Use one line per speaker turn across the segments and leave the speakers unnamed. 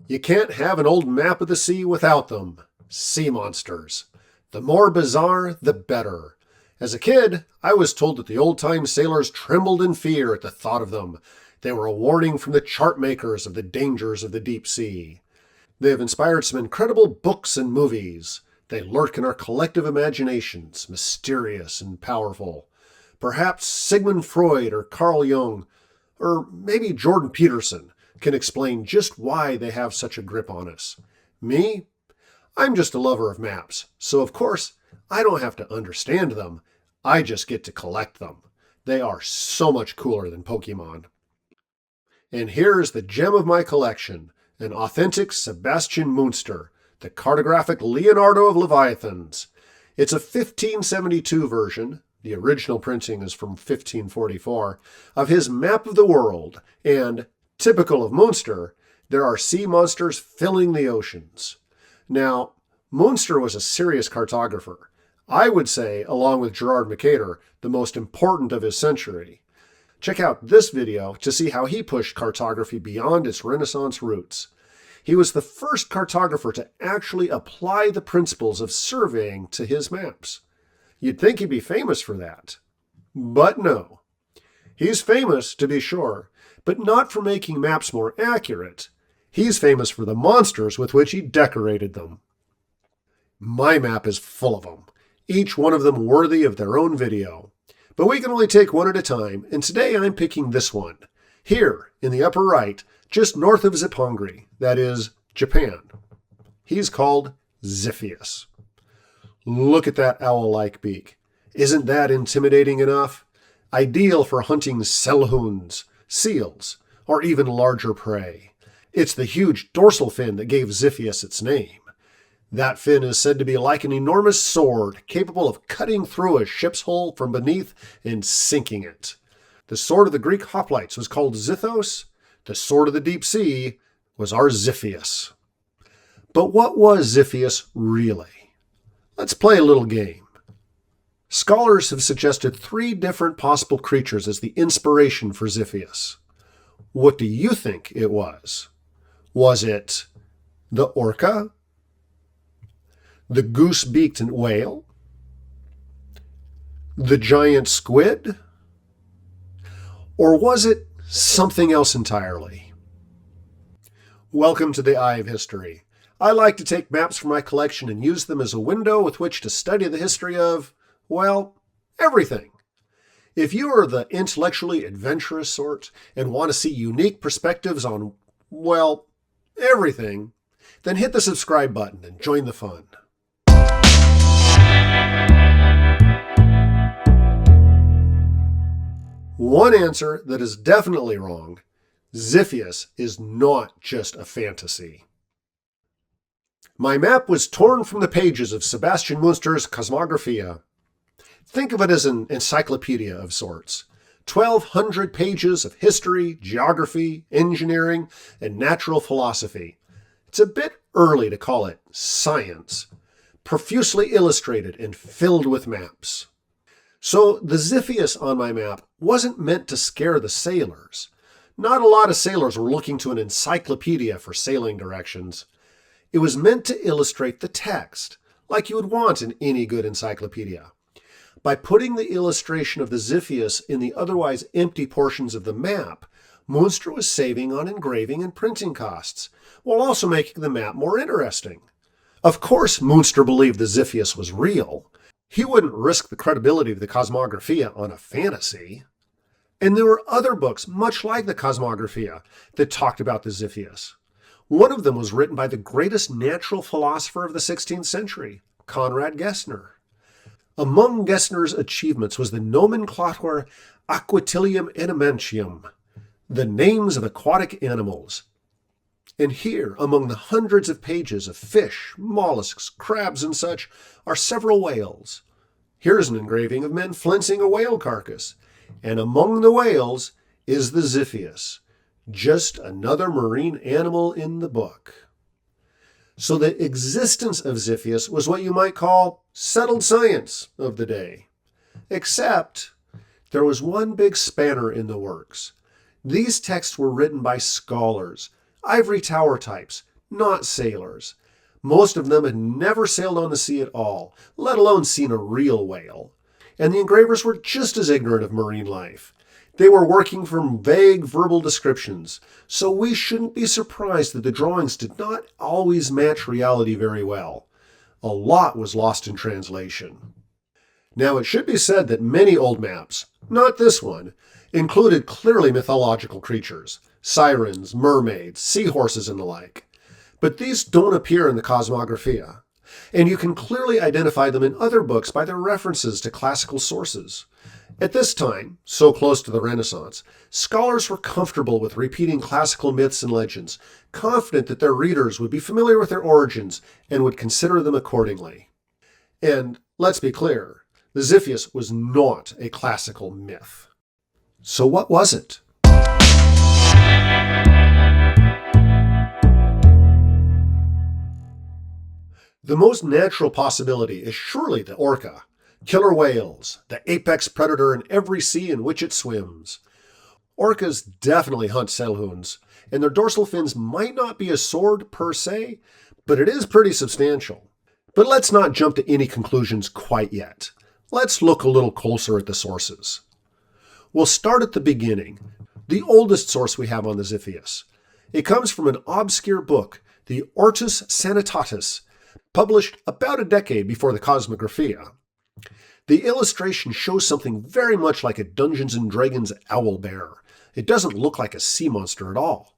You can't have an old map of the sea without them. Sea monsters. The more bizarre, the better. As a kid, I was told that the old-time sailors trembled in fear at the thought of them. They were a warning from the chart makers of the dangers of the deep sea. They have inspired some incredible books and movies. They lurk in our collective imaginations, mysterious and powerful. Perhaps Sigmund Freud or Carl Jung, or maybe Jordan Peterson, can explain just why they have such a grip on us. Me? I'm just a lover of maps, so of course, I don't have to understand them. I just get to collect them. They are so much cooler than Pokemon. And here is the gem of my collection, an authentic Sebastian Münster, the cartographic Leonardo of Leviathans. It's a 1572 version, the original printing is from 1544, of his map of the world, and, typical of Münster, there are sea monsters filling the oceans. Now, Münster was a serious cartographer. I would say, along with Gerard Mercator, the most important of his century. Check out this video to see how he pushed cartography beyond its Renaissance roots. He was the first cartographer to actually apply the principles of surveying to his maps. You'd think he'd be famous for that. But no. He's famous, to be sure, but not for making maps more accurate. He's famous for the monsters with which he decorated them. My map is full of them, each one of them worthy of their own video. But we can only take one at a time, and today I'm picking this one, here in the upper right, just north of Zippongri, that is, Japan. He's called Ziphius. Look at that owl-like beak. Isn't that intimidating enough? Ideal for hunting selhoons, seals, or even larger prey. It's the huge dorsal fin that gave Ziphius its name. That fin is said to be like an enormous sword, capable of cutting through a ship's hull from beneath and sinking it. The sword of the Greek hoplites was called Zithos. The sword of the deep sea was our Ziphius. But what was Ziphius really? Let's play a little game. Scholars have suggested 3 different possible creatures as the inspiration for Ziphius. What do you think it was? Was it the orca? The goose-beaked whale? The giant squid? Or was it something else entirely? Welcome to the Eye of History. I like to take maps from my collection and use them as a window with which to study the history of, well, everything. If you are the intellectually adventurous sort and want to see unique perspectives on, well, everything, then hit the subscribe button and join the fun. One answer that is definitely wrong. Ziphius is not just a fantasy. My map was torn from the pages of Sebastian Münster's Cosmographia. Think of it as an encyclopedia of sorts. 1,200 pages of history, geography, engineering, and natural philosophy. It's a bit early to call it science. Profusely illustrated and filled with maps. So the Ziphius on my map wasn't meant to scare the sailors. Not a lot of sailors were looking to an encyclopedia for sailing directions. It was meant to illustrate the text, like you would want in any good encyclopedia. By putting the illustration of the Ziphius in the otherwise empty portions of the map, Münster was saving on engraving and printing costs, while also making the map more interesting. Of course, Münster believed the Ziphius was real. He wouldn't risk the credibility of the Cosmographia on a fantasy. And there were other books, much like the Cosmographia, that talked about the Ziphius. One of them was written by the greatest natural philosopher of the 16th century, Conrad Gessner. Among Gessner's achievements was the nomenclator Aquatilium Animentium, the names of aquatic animals. And here, among the hundreds of pages of fish, mollusks, crabs, and such, are several whales. Here's an engraving of men flensing a whale carcass, and among the whales is the Ziphius, just another marine animal in the book. So the existence of Ziphius was what you might call settled science of the day. Except there was one big spanner in the works. These texts were written by scholars, ivory tower types, not sailors. Most of them had never sailed on the sea at all, let alone seen a real whale. And the engravers were just as ignorant of marine life. They were working from vague verbal descriptions, so we shouldn't be surprised that the drawings did not always match reality very well. A lot was lost in translation. Now, it should be said that many old maps, not this one, included clearly mythological creatures, sirens, mermaids, seahorses, and the like. But these don't appear in the Cosmographia, and you can clearly identify them in other books by their references to classical sources. At this time, so close to the Renaissance, scholars were comfortable with repeating classical myths and legends, confident that their readers would be familiar with their origins and would consider them accordingly. And let's be clear, the Ziphius was not a classical myth. So what was it? The most natural possibility is surely the orca, killer whales, the apex predator in every sea in which it swims. Orcas definitely hunt sailhounds, and their dorsal fins might not be a sword per se, but it is pretty substantial. But let's not jump to any conclusions quite yet. Let's look a little closer at the sources. We'll start at the beginning, the oldest source we have on the Ziphius. It comes from an obscure book, the Ortus Sanitatis, published about a decade before the Cosmographia. The illustration shows something very much like a Dungeons & Dragons owl bear. It doesn't look like a sea monster at all.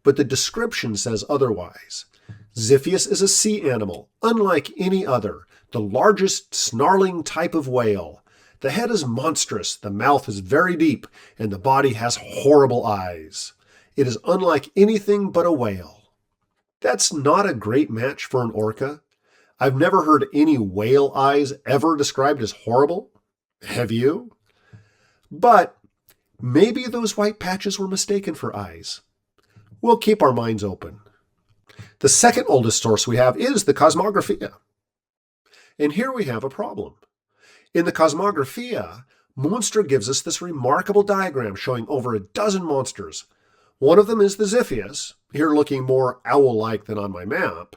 But the description says otherwise. Ziphius is a sea animal, unlike any other, the largest snarling type of whale. The head is monstrous, the mouth is very deep, and the body has horrible eyes. It is unlike anything but a whale. That's not a great match for an orca. I've never heard any whale eyes ever described as horrible. Have you? But maybe those white patches were mistaken for eyes. We'll keep our minds open. The second oldest source we have is the Cosmographia. And here we have a problem. In the Cosmographia, Munster gives us this remarkable diagram showing over a dozen monsters. One of them is the Ziphius, here looking more owl-like than on my map.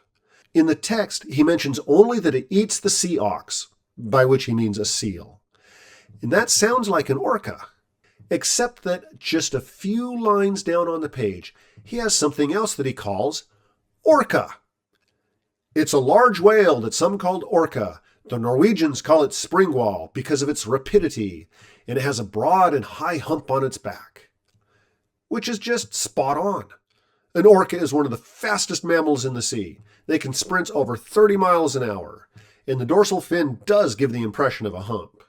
In the text, he mentions only that it eats the sea ox, by which he means a seal. And that sounds like an orca, except that just a few lines down on the page, he has something else that he calls orca. It's a large whale that some called orca. The Norwegians call it springwall because of its rapidity, and it has a broad and high hump on its back. Which is just spot on. An orca is one of the fastest mammals in the sea. They can sprint over 30 miles an hour, and the dorsal fin does give the impression of a hump.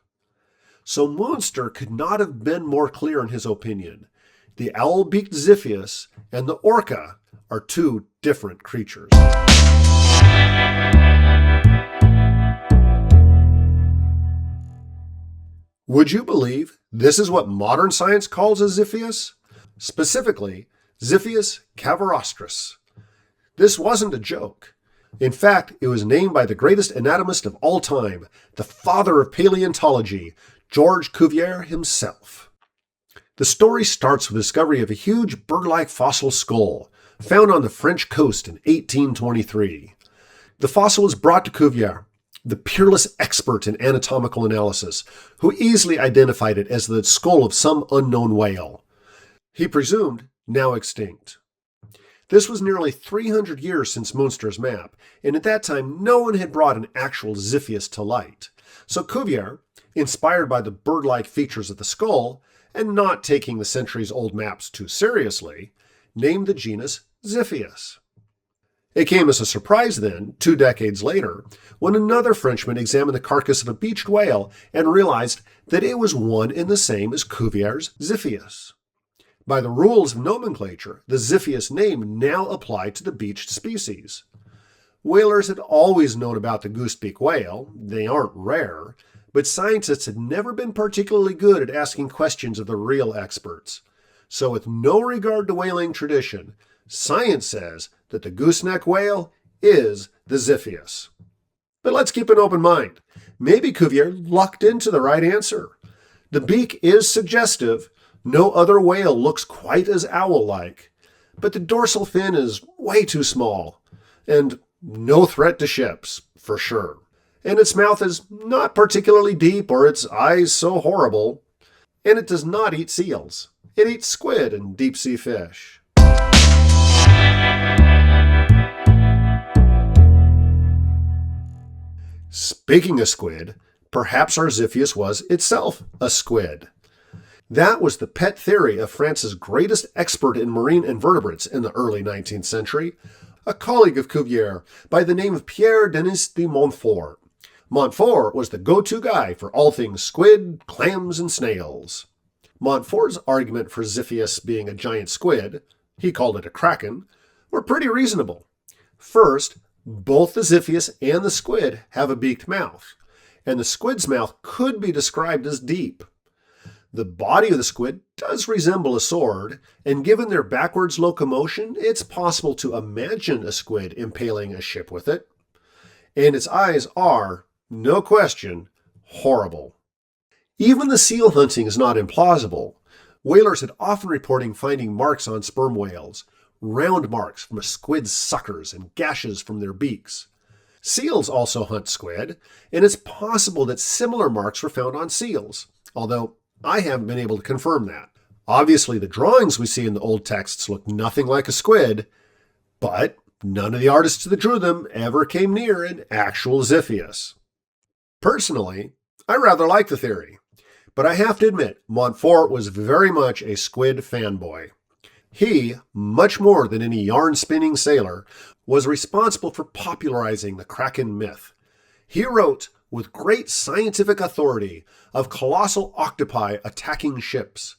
So Munster could not have been more clear in his opinion. The owl-beaked Ziphius and the orca are two different creatures. Would you believe this is what modern science calls a Ziphius? Specifically, Ziphius cavarostris. This wasn't a joke. In fact, it was named by the greatest anatomist of all time, the father of paleontology, George Cuvier himself. The story starts with the discovery of a huge bird-like fossil skull found on the French coast in 1823. The fossil was brought to Cuvier, the peerless expert in anatomical analysis, who easily identified it as the skull of some unknown whale. He presumed now extinct. This was nearly 300 years since Munster's map, and at that time no one had brought an actual Ziphius to light. So Cuvier, inspired by the bird-like features of the skull, and not taking the centuries-old maps too seriously, named the genus Ziphius. It came as a surprise then, 2 decades later, when another Frenchman examined the carcass of a beached whale and realized that it was one and the same as Cuvier's Ziphius. By the rules of nomenclature, the Ziphius name now applied to the beached species. Whalers had always known about the goosebeak whale, they aren't rare, but scientists had never been particularly good at asking questions of the real experts. So with no regard to whaling tradition, science says that the gooseneck whale is the Ziphius. But let's keep an open mind. Maybe Cuvier lucked into the right answer. The beak is suggestive. No other whale looks quite as owl-like, but the dorsal fin is way too small. and no threat to ships, for sure. And its mouth is not particularly deep or its eyes so horrible. And it does not eat seals. It eats squid and deep-sea fish. Speaking of squid, perhaps our Ziphius was itself a squid. That was the pet theory of France's greatest expert in marine invertebrates in the early 19th century, a colleague of Cuvier by the name of Pierre Denis de Montfort. Montfort was the go-to guy for all things squid, clams, and snails. Montfort's argument for Ziphius being a giant squid, he called it a kraken, were pretty reasonable. First, both the Ziphius and the squid have a beaked mouth, and the squid's mouth could be described as deep. The body of the squid does resemble a sword, and given their backwards locomotion, it's possible to imagine a squid impaling a ship with it. And its eyes are, no question, horrible. Even the seal hunting is not implausible. Whalers had often reporting finding marks on sperm whales, round marks from a squid's suckers and gashes from their beaks. Seals also hunt squid, and it's possible that similar marks were found on seals, although I haven't been able to confirm that. Obviously, the drawings we see in the old texts look nothing like a squid, but none of the artists that drew them ever came near an actual Ziphius. Personally, I rather like the theory, but I have to admit, Montfort was very much a squid fanboy. He, much more than any yarn-spinning sailor, was responsible for popularizing the Kraken myth. He wrote, with great scientific authority, of colossal octopi attacking ships.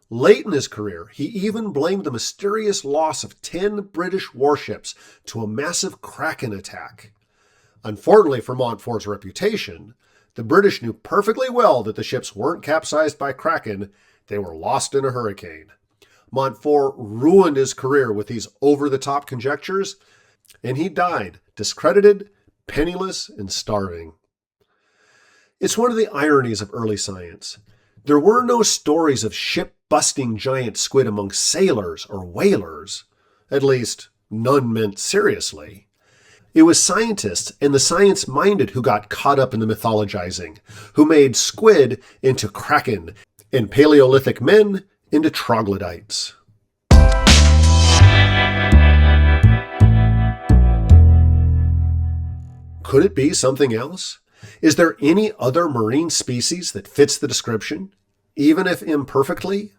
Late in his career, he even blamed the mysterious loss of 10 British warships to a massive Kraken attack. Unfortunately for Montfort's reputation, the British knew perfectly well that the ships weren't capsized by Kraken, they were lost in a hurricane. Montfort ruined his career with these over-the-top conjectures, and he died discredited, penniless, and starving. It's one of the ironies of early science. There were no stories of ship-busting giant squid among sailors or whalers. At least, none meant seriously. It was scientists and the science-minded who got caught up in the mythologizing, who made squid into kraken and Paleolithic men into troglodytes. Could it be something else? Is there any other marine species that fits the description, even if imperfectly?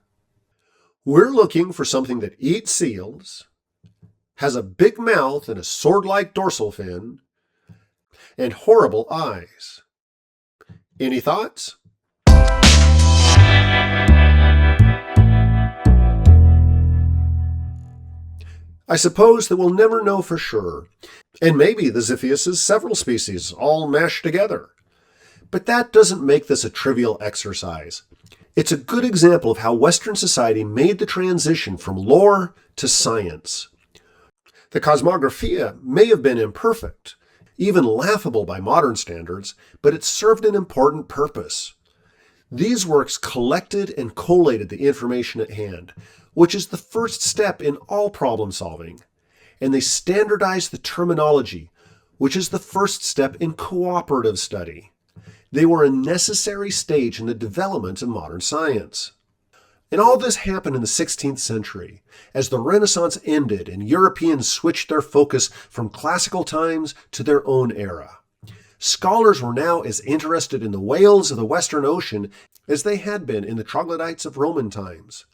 We're looking for something that eats seals, has a big mouth and a sword-like dorsal fin, and horrible eyes. Any thoughts? I suppose that we'll never know for sure, and maybe the Ziphius is several species all mashed together. But that doesn't make this a trivial exercise. It's a good example of how Western society made the transition from lore to science. The Cosmographia may have been imperfect, even laughable by modern standards, but it served an important purpose. These works collected and collated the information at hand, which is the first step in all problem solving, and they standardized the terminology, which is the first step in cooperative study. They were a necessary stage in the development of modern science. And all this happened in the 16th century, as the Renaissance ended and Europeans switched their focus from classical times to their own era. Scholars were now as interested in the whales of the Western Ocean as they had been in the troglodytes of Roman times.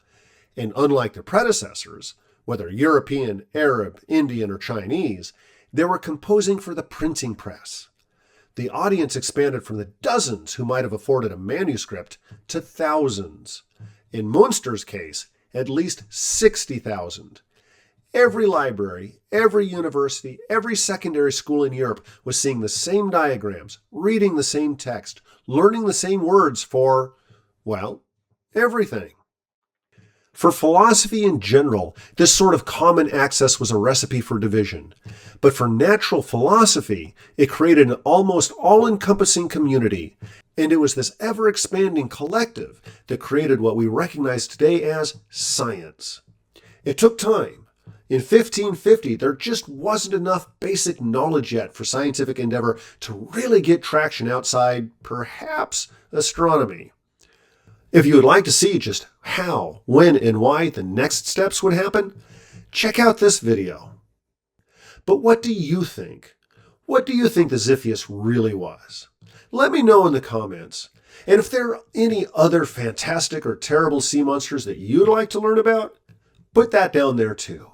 And unlike their predecessors, whether European, Arab, Indian, or Chinese, they were composing for the printing press. The audience expanded from the dozens who might have afforded a manuscript to thousands. In Munster's case, at least 60,000. Every library, every university, every secondary school in Europe was seeing the same diagrams, reading the same text, learning the same words for, well, everything. For philosophy in general, this sort of common access was a recipe for division. But for natural philosophy, it created an almost all-encompassing community, and it was this ever-expanding collective that created what we recognize today as science. It took time. In 1550, there just wasn't enough basic knowledge yet for scientific endeavor to really get traction outside, perhaps, astronomy. If you would like to see just how, when, and why the next steps would happen, check out this video. But what do you think? What do you think the Ziphius really was? Let me know in the comments. And if there are any other fantastic or terrible sea monsters that you'd like to learn about, put that down there too.